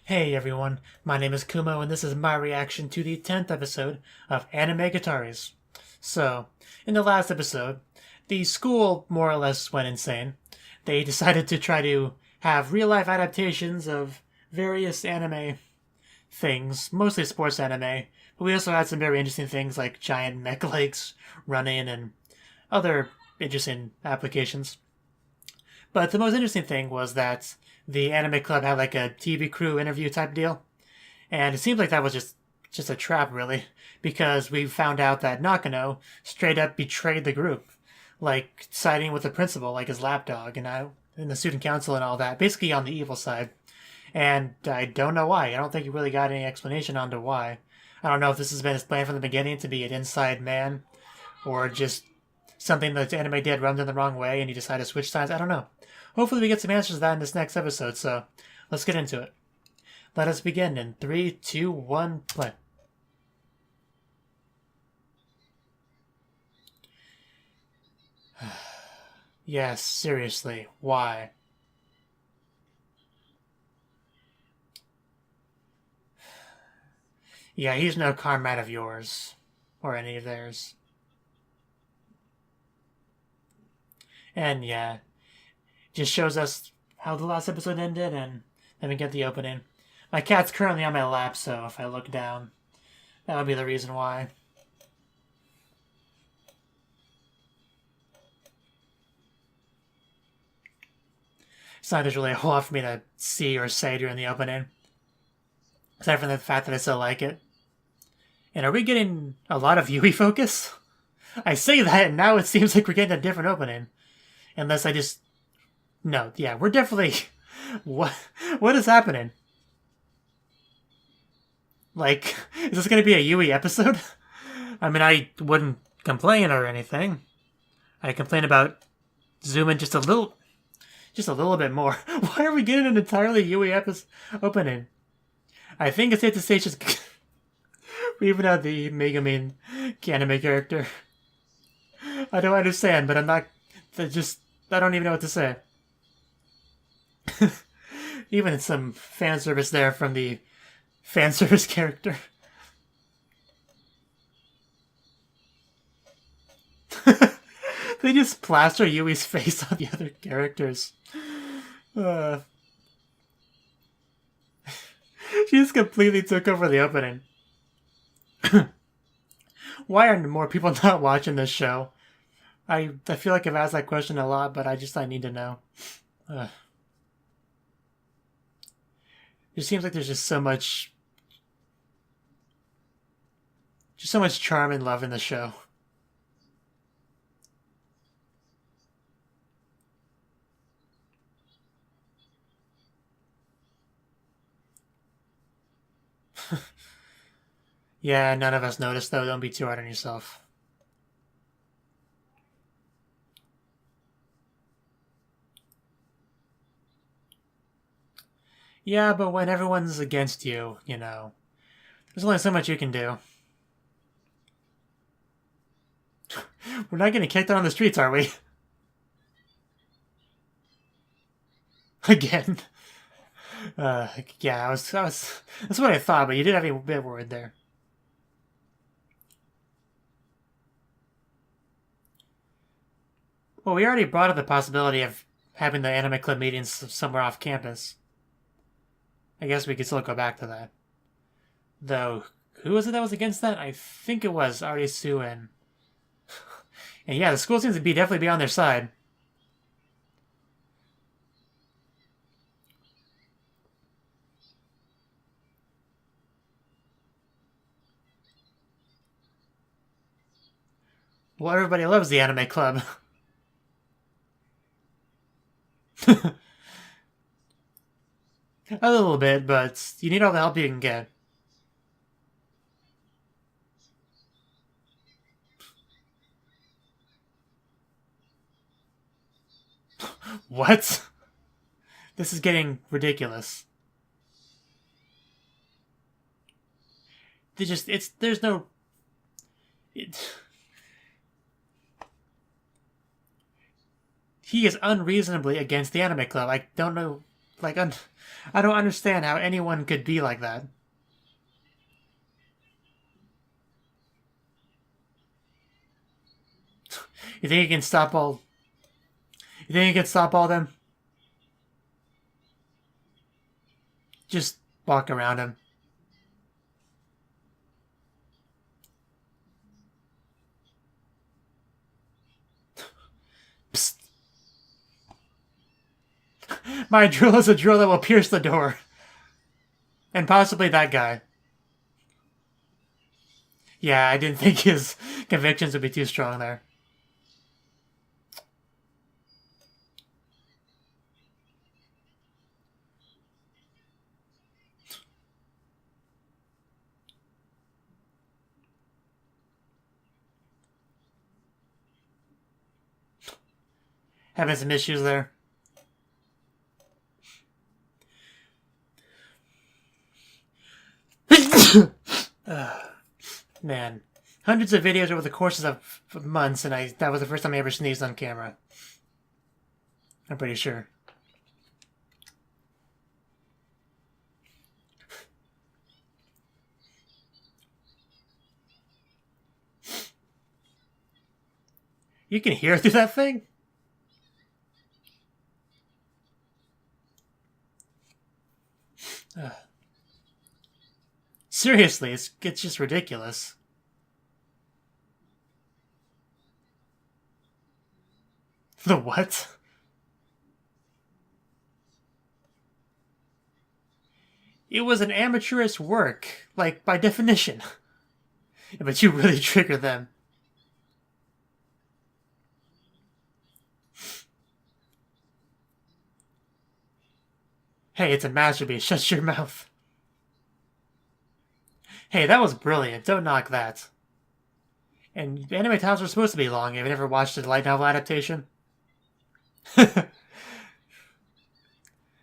Hey everyone, my name is Kumo and this is my reaction to the 10th episode of Anime-Gataris. So, in the last episode, the school more or less went insane. They decided to try to have real-life adaptations of various anime things, mostly sports anime, but we also had some very interesting things like giant mech legs running and other interesting applications. But the most interesting thing was that the anime club had like a TV crew interview type deal, and it seems like that was just a trap, really, because we found out that Nakano straight up betrayed the group, like siding with the principal, like his lapdog, and in the student council and all that, basically on the evil side. And I don't know why. I don't think he really got any explanation onto why. I don't know if this has been his plan from the beginning to be an inside man, or just something that the anime did rubbed in the wrong way and he decided to switch sides. I don't know. Hopefully we get some answers to that in this next episode, so let's get into it. Let us begin in 3, 2, 1, play. Yes, seriously, why? Yeah, he's no comrade of yours. Or any of theirs. And yeah, just shows us how the last episode ended, and then we get the opening. My cat's currently on my lap, so if I look down, that would be the reason why. It's not there's really a whole lot for me to see or say during the opening, aside from the fact that I still like it. And are we getting a lot of Yui focus? I say that, and now it seems like we're getting a different opening. Unless I just... No, yeah, we're definitely... What is happening? Like, is this going to be a Yui episode? I mean, I wouldn't complain or anything. I complain about zooming just a little bit more. Why are we getting an entirely Yui episode opening? I think it's safe to say just... we even have the Megumin anime character. I don't understand, but I'm not... I don't even know what to say. Even some fan service there from the fan service character. They just plaster Yui's face on the other characters. She just completely took over the opening. Why are more people not watching this show? I feel like I've asked that question a lot, but I need to know. It seems like there's just so much charm and love in the show. Yeah, none of us noticed though. Don't be too hard on yourself. Yeah, but when everyone's against you, there's only so much you can do. We're not getting kicked out on the streets, are we? Again. Yeah, that's what I thought, but you did have a bit worried there. Well, we already brought up the possibility of having the anime club meetings somewhere off campus. I guess we could still go back to that. Though, who was it that was against that? I think it was Arisu and... And yeah, the school seems to definitely be on their side. Well, everybody loves the anime club. A little bit, but you need all the help you can get. What? This is getting ridiculous. There's no... he is unreasonably against the anime club. I don't know, Like, I don't understand how anyone could be like that. You think you can stop all... You think you can stop all them? Just walk around him. Psst. My drill is a drill that will pierce the door. And possibly that guy. Yeah, I didn't think his convictions would be too strong there. Having some issues there. Man. Hundreds of videos over the courses of months, and that was the first time I ever sneezed on camera. I'm pretty sure. You can hear through that thing? Seriously, it's just ridiculous. The what? It was an amateurish work, like, by definition. But you really trigger them. Hey, it's a masterpiece. Shut your mouth. Hey, that was brilliant. Don't knock that. And anime titles were supposed to be long. Have you ever watched a light novel adaptation?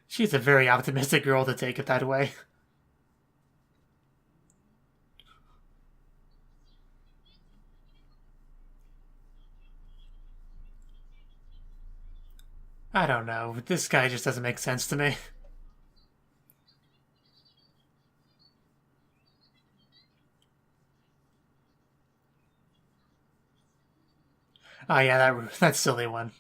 She's a very optimistic girl to take it that way. I don't know. This guy just doesn't make sense to me. Oh yeah, that silly one.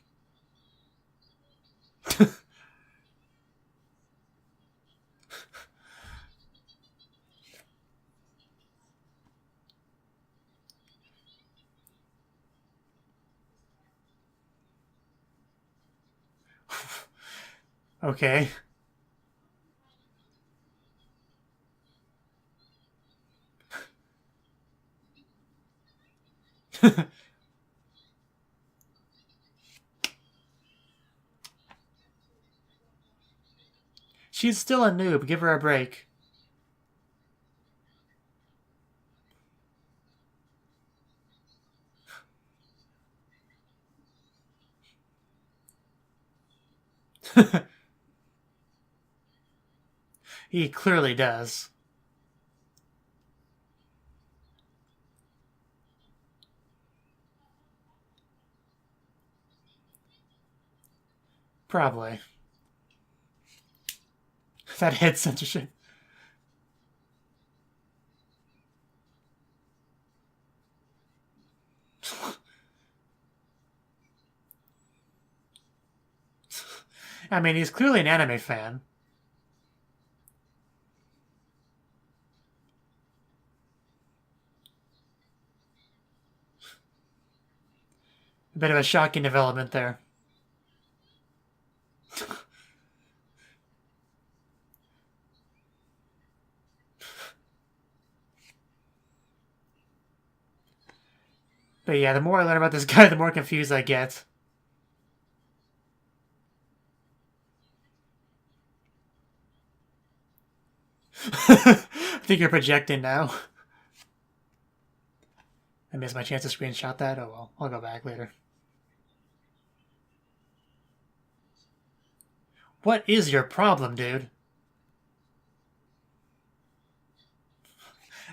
Okay. She's still a noob. Give her a break. He clearly does. Probably. That head censorship. I mean, he's clearly an anime fan. A bit of a shocking development there. But yeah, the more I learn about this guy, the more confused I get. I think you're projecting now. I missed my chance to screenshot that. Oh well, I'll go back later. What is your problem, dude?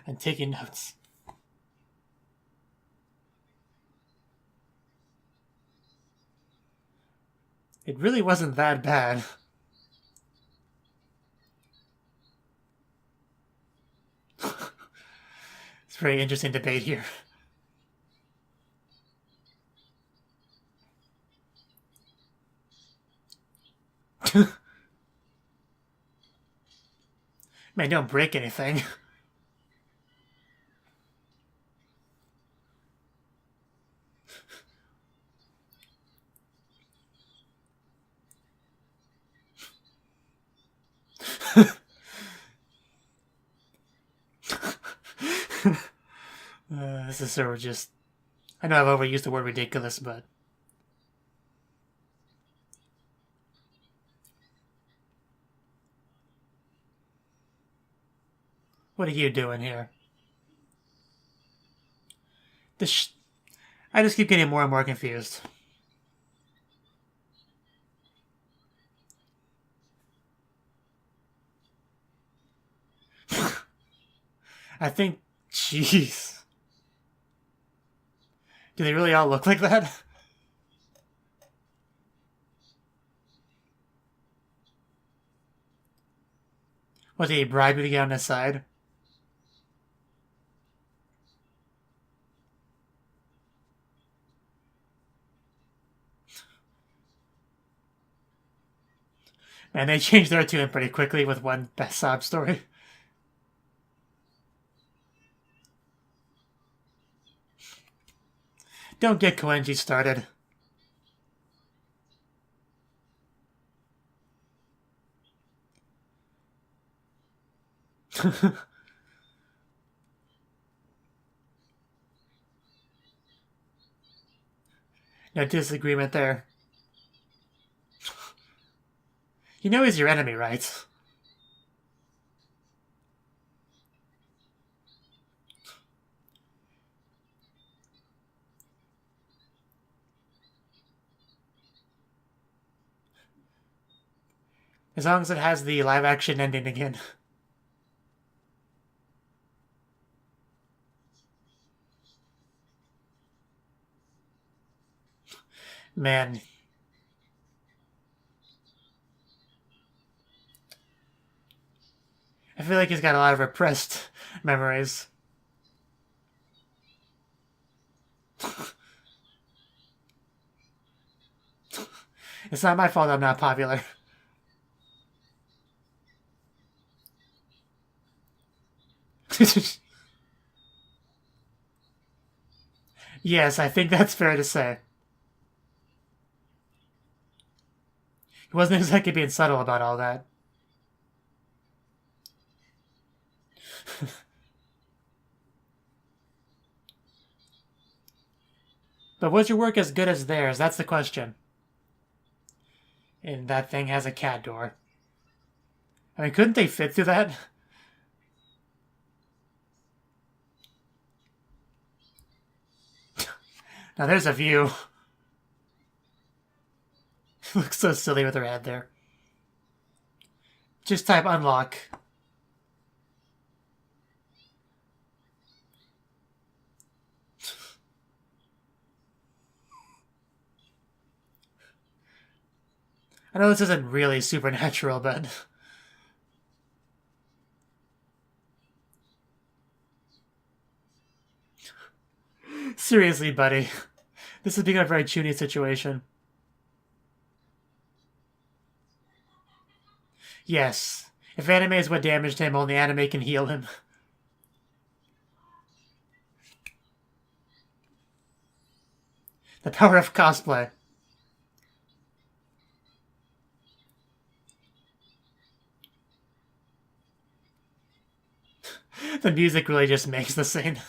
I'm taking notes. It really wasn't that bad. very interesting debate here. Man, don't break anything. This is sort of just... I know I've overused the word ridiculous, but... What are you doing here? I just keep getting more and more confused. I think... Jeez. Do they really all look like that? What, did he bribe you to get on his side? Man, they changed their tune pretty quickly with one sob story. Don't get Koenji started. No disagreement there. You know he's your enemy, right? As long as it has the live-action ending again. Man. I feel like he's got a lot of repressed memories. It's not my fault I'm not popular. Yes, I think that's fair to say. He wasn't exactly being subtle about all that. But was your work as good as theirs? That's the question. And that thing has a cat door. I mean, couldn't they fit through that? Now there's a view. Looks so silly with her head there. Just type unlock. I know this isn't really supernatural, but... Seriously, buddy. This has become a very Chuny situation. Yes. If anime is what damaged him, only anime can heal him. The power of cosplay. The music really just makes the scene.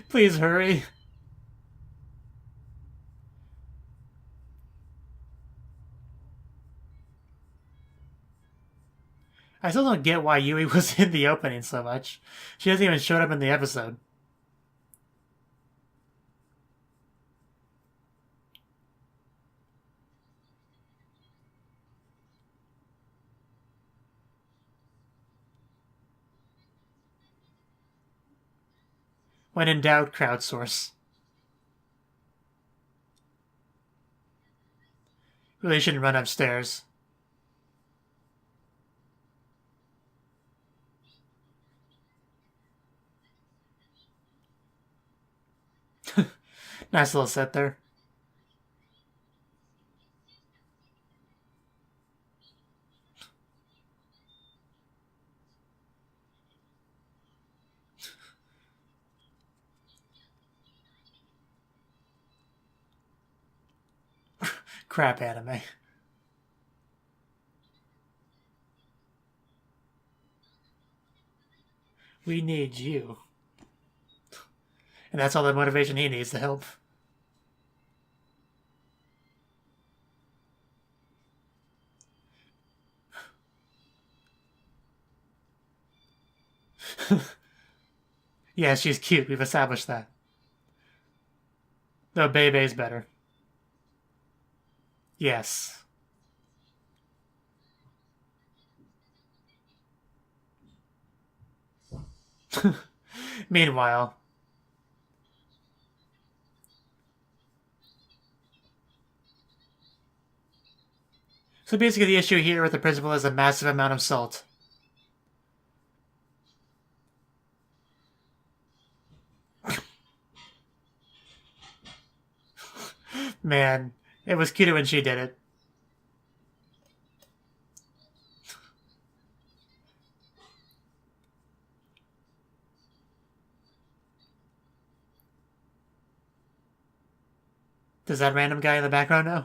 Please hurry. I still don't get why Yui was in the opening so much. She hasn't even showed up in the episode. When in doubt, crowdsource. Really shouldn't run upstairs. Nice little set there. Crap anime. We need you. And that's all the motivation he needs to help. Yeah, she's cute. We've established that. No, Bebe's better. Yes. Meanwhile, so basically the issue here with the principal is a massive amount of salt. Man, it was cuter when she did it. Does that random guy in the background know?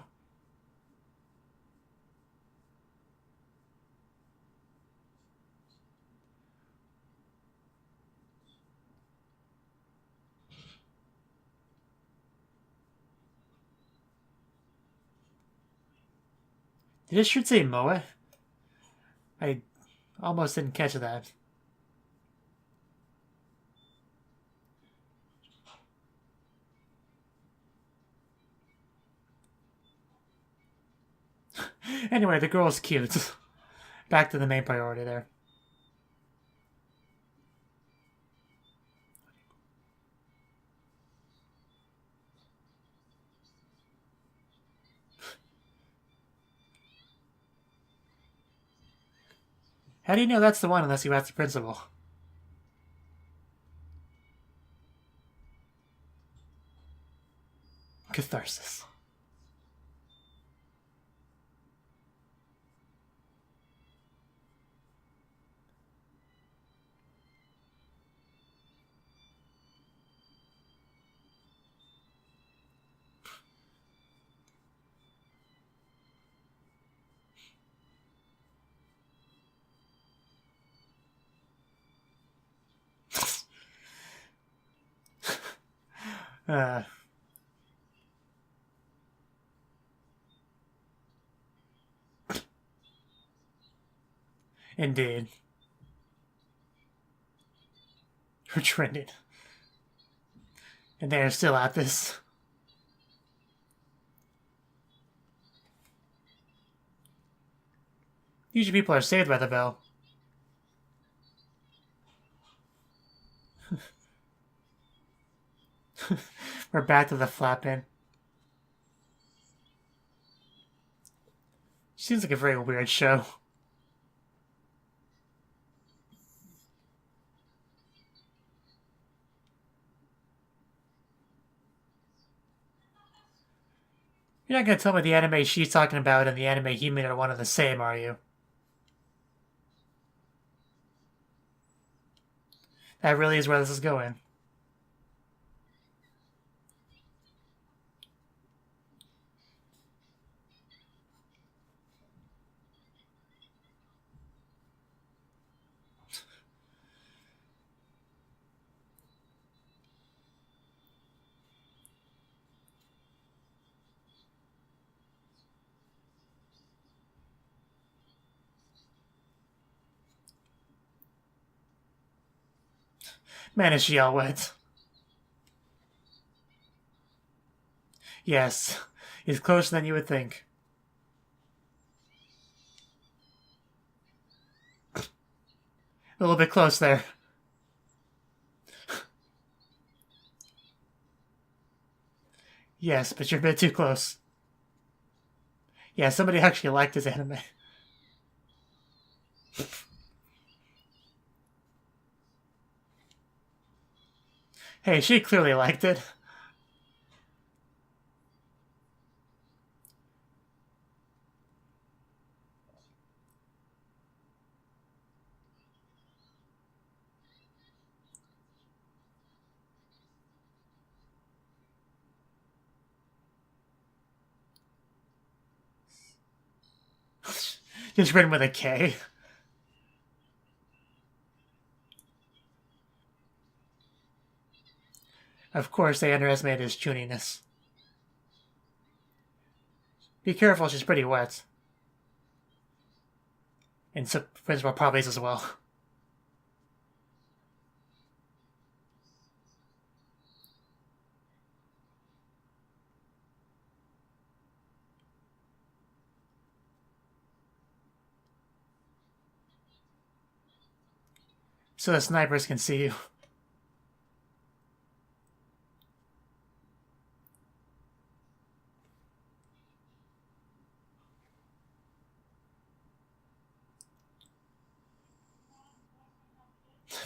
Did it should say Moe? I almost didn't catch that. Anyway, the girl's cute. Back to the main priority there. How do you know that's the one unless you ask the principal? Catharsis. Indeed. We're trending. And they're still at this. Usually people are saved by the bell. We're back to the flapping. Seems like a very weird show. You're not gonna tell me the anime she's talking about and the anime he made are one and the same, are you? That really is where this is going. Man, is she all wet. Yes, he's closer than you would think. A little bit close there. Yes, but you're a bit too close. Yeah, somebody actually liked his anime. Hey, she clearly liked it. Just written with a K. Of course, they underestimated his chuniness. Be careful, she's pretty wet. And so, principal probably is as well. So the snipers can see you.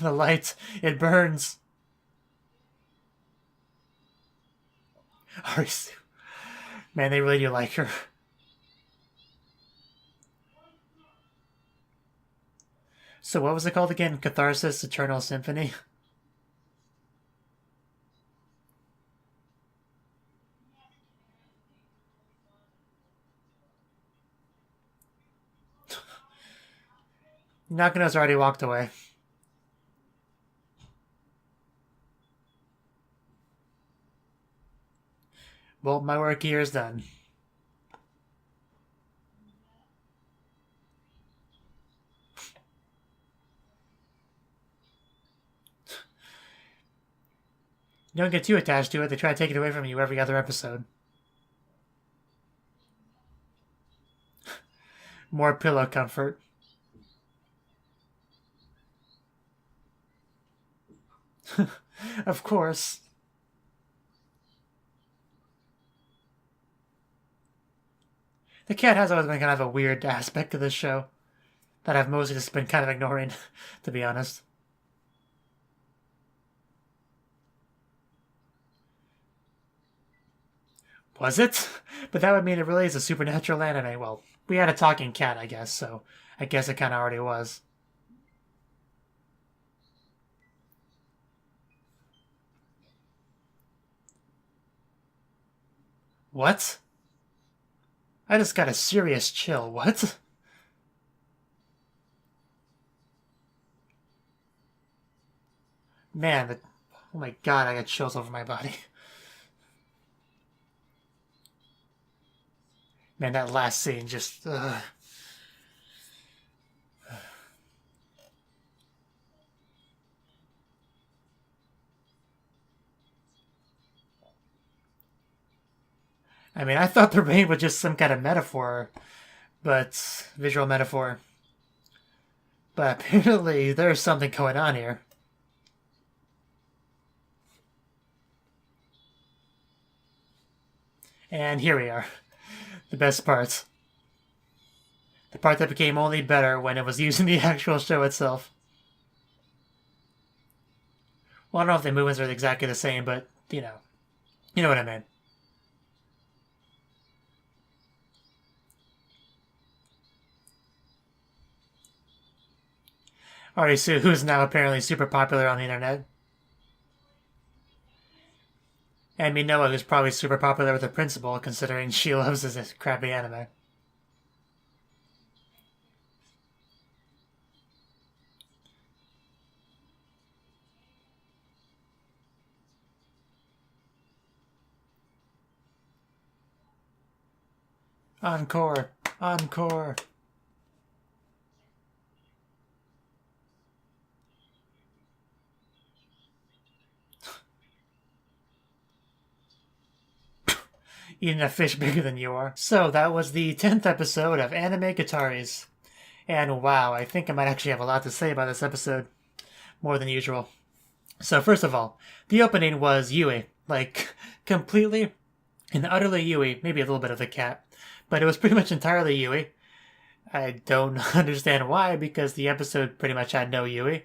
The light, it burns. Man, they really do like her. So what was it called again? Catharsis Eternal Symphony? Nakano's already walked away. Well, my work here is done. Don't get too attached to it. They try to take it away from you every other episode. More pillow comfort. Of course. The cat has always been kind of a weird aspect of this show that I've mostly just been kind of ignoring, to be honest. Was it? But that would mean it really is a supernatural anime. Well, we had a talking cat, I guess, so I guess it kind of already was. What? I just got a serious chill. What? Man, oh my god, I got chills over my body. Man, that last scene just... I mean, I thought the rain was just some kind of metaphor, but... visual metaphor. But apparently there's something going on here. And here we are. The best parts. The part that became only better when it was used in the actual show itself. Well, I don't know if the movements are exactly the same, but, you know. You know what I mean. Arisu, who's now apparently super popular on the internet. And Minoa, who's probably super popular with the principal, considering she loves this crappy anime. Encore! Encore! Eating a fish bigger than you are. So that was the 10th episode of Anime-Gataris. And wow, I think I might actually have a lot to say about this episode. More than usual. So first of all, the opening was Yui. Like, completely and utterly Yui. Maybe a little bit of the cat. But it was pretty much entirely Yui. I don't understand why, because the episode pretty much had no Yui.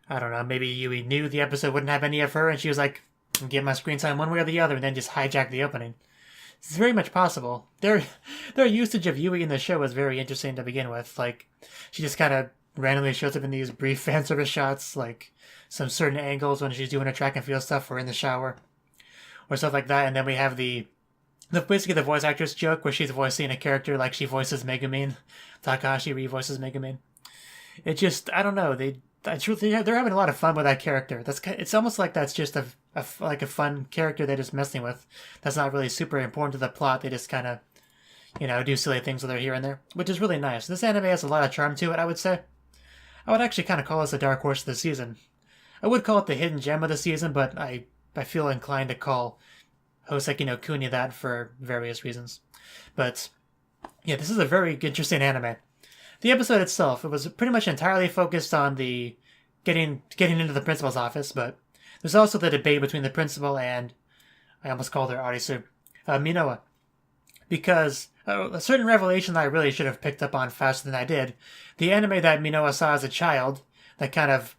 I don't know, maybe Yui knew the episode wouldn't have any of her, and she was like, give my screen time one way or the other, and then just hijack the opening. It's very much possible. Their usage of Yui in the show was very interesting to begin with. Like, she just kind of randomly shows up in these brief fan service shots, like some certain angles when she's doing her track and field stuff or in the shower, or stuff like that. And then we have the basically the voice actress joke where she's voicing a character like she voices Megumin. Takahashi revoices Megumin. It just, I don't know, they're having a lot of fun with that character. It's almost like that's just a fun character they're just messing with. That's not really super important to the plot. They just kind of, do silly things with her here and there, which is really nice. This anime has a lot of charm to it, I would say. I would actually kind of call this a dark horse of the season. I would call it the hidden gem of the season, but I feel inclined to call Hoseki no Kuni that for various reasons. But yeah, this is a very interesting anime. The episode itself, it was pretty much entirely focused on the getting into the principal's office, but there's also the debate between the principal and, I almost called her Arisu, Minoa. Because a certain revelation that I really should have picked up on faster than I did, the anime that Minoa saw as a child, that kind of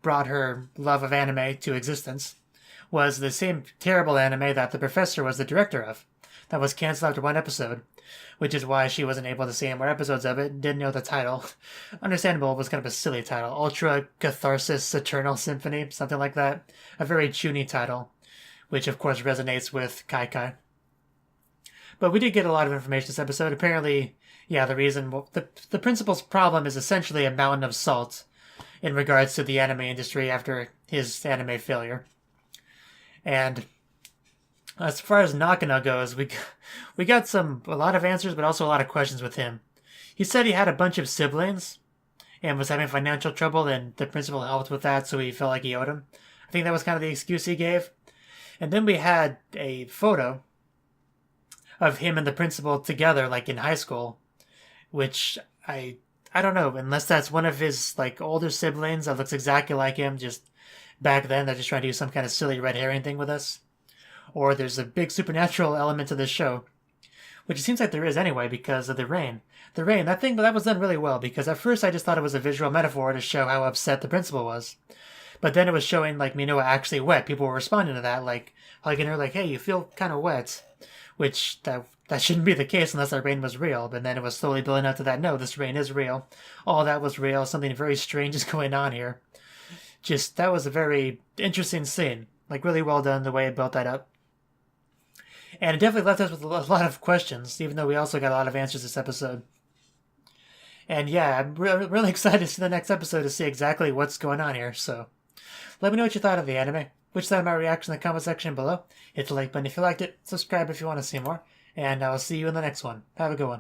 brought her love of anime to existence, was the same terrible anime that the professor was the director of, that was cancelled after one episode, which is why she wasn't able to see any more episodes of it, didn't know the title. Understandable, it was kind of a silly title. Ultra Catharsis Eternal Symphony, something like that. A very chuny title, which of course resonates with Kai Kai. But we did get a lot of information this episode. Apparently, yeah, the principal's problem is essentially a mountain of salt in regards to the anime industry after his anime failure. And as far as Nakano goes, we got a lot of answers, but also a lot of questions with him. He said he had a bunch of siblings and was having financial trouble, and the principal helped with that, so he felt like he owed him. I think that was kind of the excuse he gave. And then we had a photo of him and the principal together, like in high school, which I don't know, unless that's one of his like older siblings that looks exactly like him, just back then they're just trying to do some kind of silly red herring thing with us. Or there's a big supernatural element to this show, which it seems like there is anyway because of the rain. The rain, that was done really well, because at first I just thought it was a visual metaphor to show how upset the principal was. But then it was showing like Minoa actually wet. People were responding to that, like hugging her like, hey, you feel kind of wet. Which that shouldn't be the case unless that rain was real. But then it was slowly building up to that, no, this rain is real. All that was real. Something very strange is going on here. Just, that was a very interesting scene. Like, really well done the way it built that up. And it definitely left us with a lot of questions, even though we also got a lot of answers this episode. And yeah, I'm really excited to see the next episode to see exactly what's going on here. So let me know what you thought of the anime. Which side of my reaction in the comment section below. Hit the like button if you liked it. Subscribe if you want to see more. And I'll see you in the next one. Have a good one.